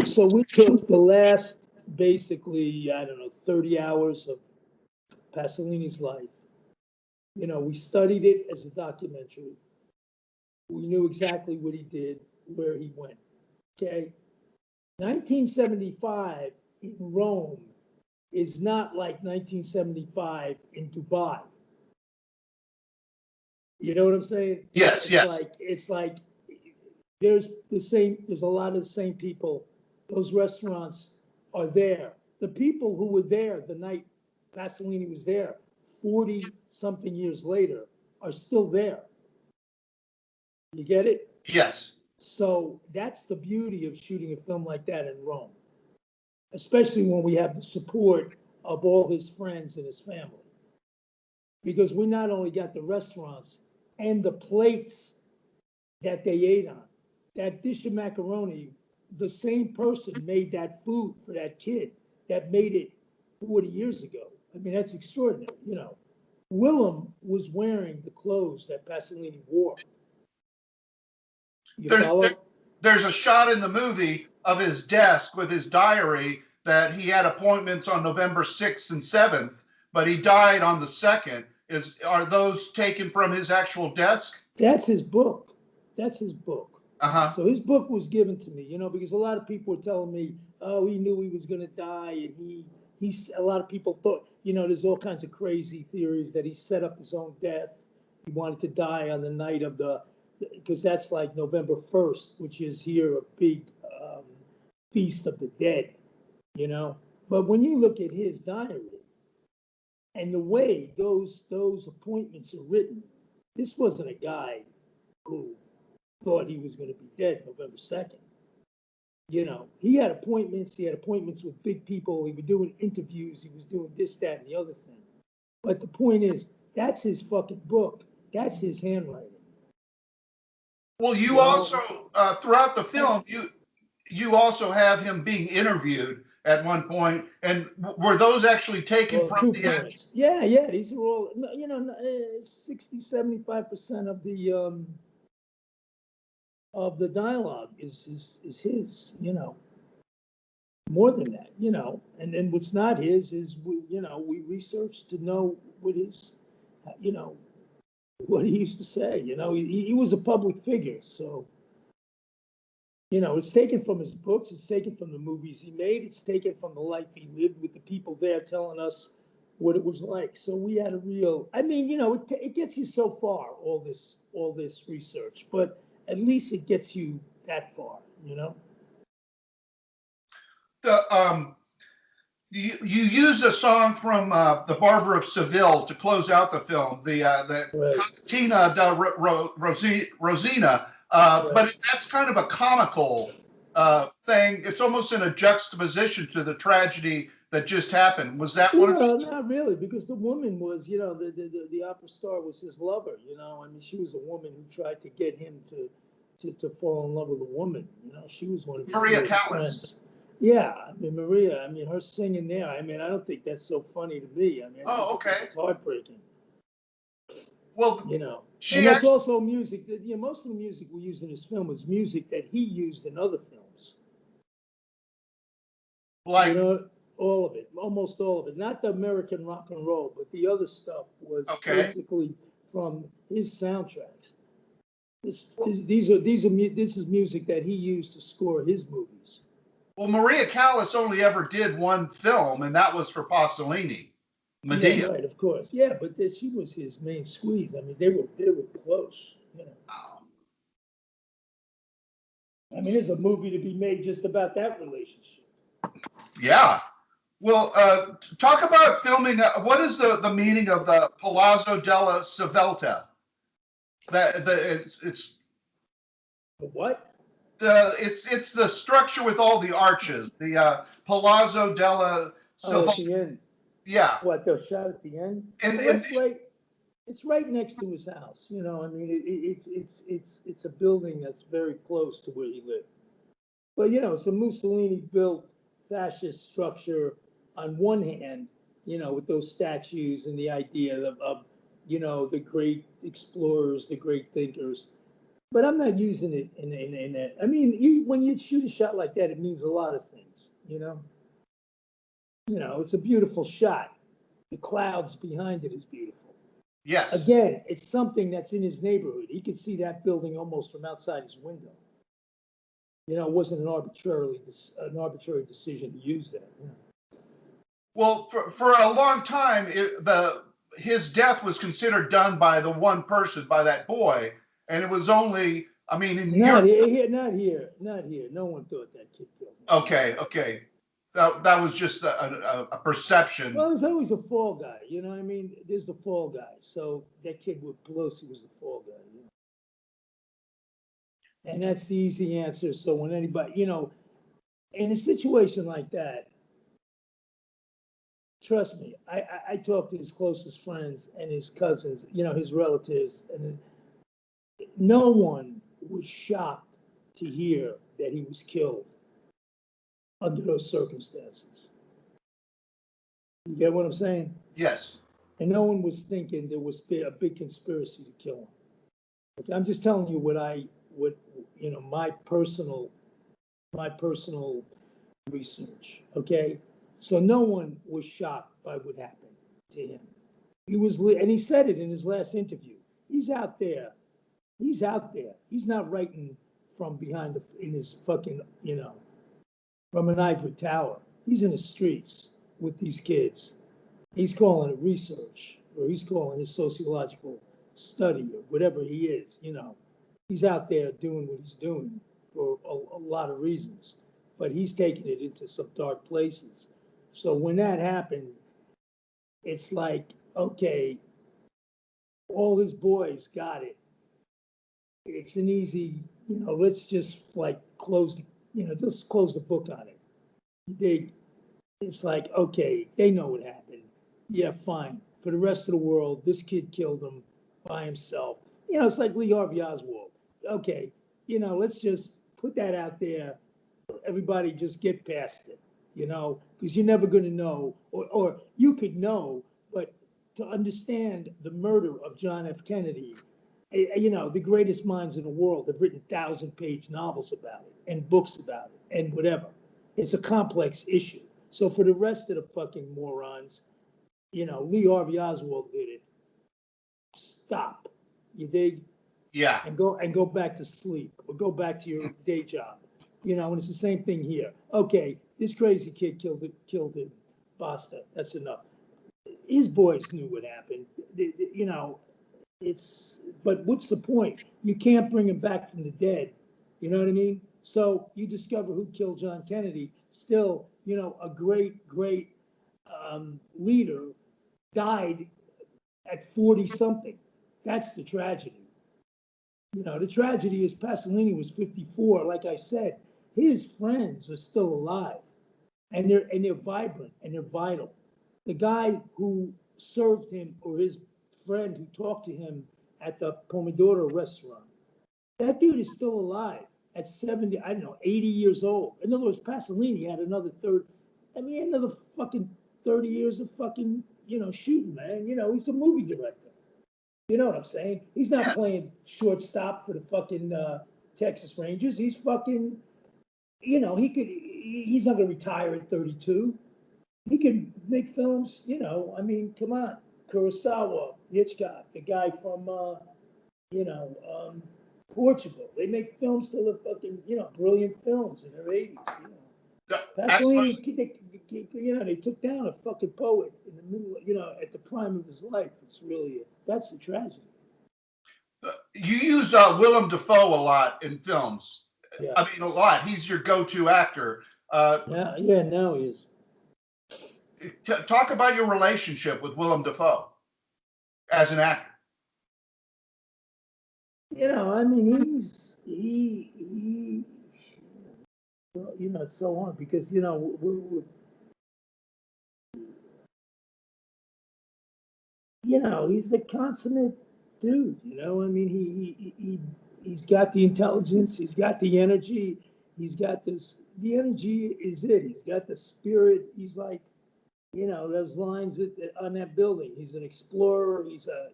So we took the last, basically, I don't know, 30 hours of Pasolini's life. We studied it as a documentary. We knew exactly what he did, where he went. Okay. 1975 in Rome is not like 1975 in Dubai. You know what I'm saying? Yes, yes. It's like there's a lot of the same people. Those restaurants are there. The people who were there the night Pasolini was there, 40 something years later, are still there. You get it? Yes. So that's the beauty of shooting a film like that in Rome, especially when we have the support of all his friends and his family. Because we not only got the restaurants and the plates that they ate on. That dish of macaroni, the same person made that food for that kid that made it 40 years ago. I mean, that's extraordinary, Willem was wearing the clothes that Pasolini wore. You follow? There's a shot in the movie of his desk with his diary that he had appointments on November 6th and 7th, but he died on the 2nd. Are those taken from his actual desk? That's his book. That's his book. Uh-huh. So his book was given to me, because a lot of people were telling me, oh, he knew he was going to die. And a lot of people thought, there's all kinds of crazy theories that he set up his own death. He wanted to die on the night of because that's like November 1st, which is here a big feast of the dead, But when you look at his diary and the way those appointments are written, this wasn't a guy who thought he was going to be dead November 2nd. He had appointments. He had appointments with big people. He was doing interviews. He was doing this, that, and the other thing. But the point is, that's his fucking book. That's his handwriting. Well, you also, throughout the film, you also have him being interviewed at one point, and were those actually taken from the end? Yeah, these are all, 60, 75% of the dialogue is his, more than that, and then what's not his is, we researched to know what his, what he used to say, he was a public figure, so. It's taken from his books, it's taken from the movies he made, it's taken from the life he lived with the people there telling us what it was like. So we had it gets you so far, all this research, but at least it gets you that far, You use a song from The Barber of Seville to close out the film, the right. Cantina da Rosina. Right. But that's kind of a comical thing. It's almost in a juxtaposition to the tragedy that just happened. Was that one? Not really, because the woman was, the opera star was his lover. She was a woman who tried to get him to fall in love with a woman. She was one of his Maria friends. Callas. Yeah, Maria. her singing there. I don't think that's so funny to me. Oh, okay. It's heartbreaking. Well, that's also music that most of the music we used in this film was music that he used in other films. Like all of it, almost all of it. Not the American rock and roll, but the other stuff was basically from his soundtracks. This is music that he used to score his movies. Well, Maria Callas only ever did one film, and that was for Pasolini. Medea. Yeah, right, of course. Yeah, but she was his main squeeze. They were close. There's a movie to be made just about that relationship. Yeah. Well, talk about filming. What is the meaning of the Palazzo della Svelta? It's the what? It's the structure with all the arches. The Palazzo della Svelta. At the end. Yeah. What, they'll shot at the end? And it's right next to his house. It's a building that's very close to where he lived. But it's a Mussolini built fascist structure on one hand, with those statues and the idea of the great explorers, the great thinkers. But I'm not using it in that. I mean, when you shoot a shot like that, it means a lot of things, you know? You know, it's a beautiful shot. The clouds behind it is beautiful. Yes. Again, it's something that's in his neighborhood. He could see that building almost from outside his window. You know, it wasn't an arbitrary decision to use that. You know? Well, for a long time, his death was considered done by the one person, by that boy, and it was only, I mean, in Not your here, not here, not here. No one thought that kid killed him. okay, that was just a perception. Well, there's always a fall guy. You know what I mean? There's the fall guy. So that kid with Pelosi was the fall guy. You know? And that's the easy answer. So when anybody, you know, in a situation like that, trust me, I talked to his closest friends and his cousins, you know, his relatives, and no one was shocked to hear that he was killed under those circumstances. You get what I'm saying? Yes. And no one was thinking there was a big conspiracy to kill him. Okay, I'm just telling you what you know, my personal research. Okay, so no one was shocked by what happened to him. And he said it in his last interview. He's out there. He's out there. He's not writing from behind in his fucking, you know, from an ivory tower. He's in the streets with these kids. He's calling it research, or he's calling it sociological study, or whatever he is, you know. He's out there doing what he's doing for a lot of reasons, but he's taking it into some dark places. So when that happened, it's like, okay, all his boys got it. It's an easy, you know, let's just like just close the book on it. It's like, okay, they know what happened. Yeah, fine. For the rest of the world, this kid killed him by himself. You know, it's like Lee Harvey Oswald. Okay, you know, let's just put that out there. Everybody just get past it, you know, because you're never going to know, or you could know, but to understand the murder of John F. Kennedy, you know, the greatest minds in the world have written 1,000-page novels about it and books about it and whatever. It's a complex issue. So for the rest of the fucking morons, you know, Lee Harvey Oswald did it. Stop. You dig? Yeah. And go back to sleep or go back to your day job. You know, and it's the same thing here. Okay, this crazy kid killed him. Basta. That's enough. His boys knew what happened. You know, but what's the point? You can't bring him back from the dead. You know what I mean? So you discover who killed John Kennedy. Still, you know, a great leader died at 40 something. That's the tragedy. You know, the tragedy is Pasolini was 54. Like I said, his friends are still alive, and they're vibrant and they're vital. The guy who served him, or his friend who talked to him at the Pomodoro restaurant, that dude is still alive at 70, I don't know, 80 years old. In other words, Pasolini had another fucking 30 years of fucking, you know, shooting, man. You know, he's a movie director. You know what I'm saying? He's not Yes. playing shortstop for the fucking Texas Rangers. He's fucking, you know, he's not going to retire at 32. He can make films, you know, I mean, come on. Kurosawa, Hitchcock, the guy from, you know, Portugal. They make films till they're fucking, you know, brilliant films in their 80s, you know. Excellent. Pasolini, they took down a fucking poet in the middle, you know, at the prime of his life. That's the tragedy. You use Willem Dafoe a lot in films. Yeah. I mean, a lot. He's your go-to actor. Yeah, now he is. Talk about your relationship with Willem Dafoe as an actor. You know, I mean, he you know, it's so hard because, you know, you know, he's the consummate dude, you know, I mean, he's got the intelligence, he's got the energy, the energy is it. He's got the spirit. He's like, you know, those lines on that building. He's an explorer. He's a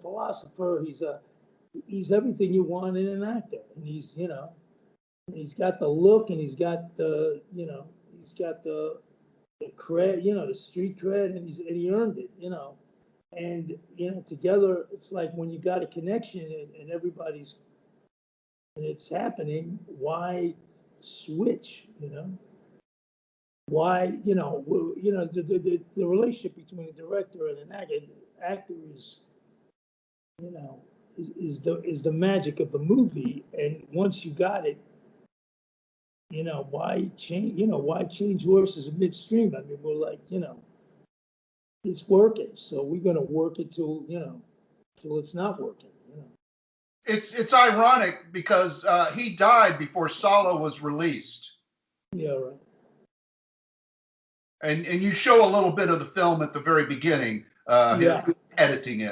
philosopher. he's everything you want in an actor. And he's, you know, he's got the look and he's got the, you know, he's got the cred, you know, the street cred, and he earned it, you know. And, you know, together, it's like when you got a connection and everybody's, and it's happening, why switch, you know? Why, you know, the relationship between a director and an actor is, you know, is the magic of the movie. And once you got it, you know, why change horses midstream? I mean, we're like, you know, it's working, so we're gonna work it till, you know, till it's not working, you know. It's ironic because he died before Salo was released, Yeah, right. and you show a little bit of the film at the very beginning, Yeah. editing it.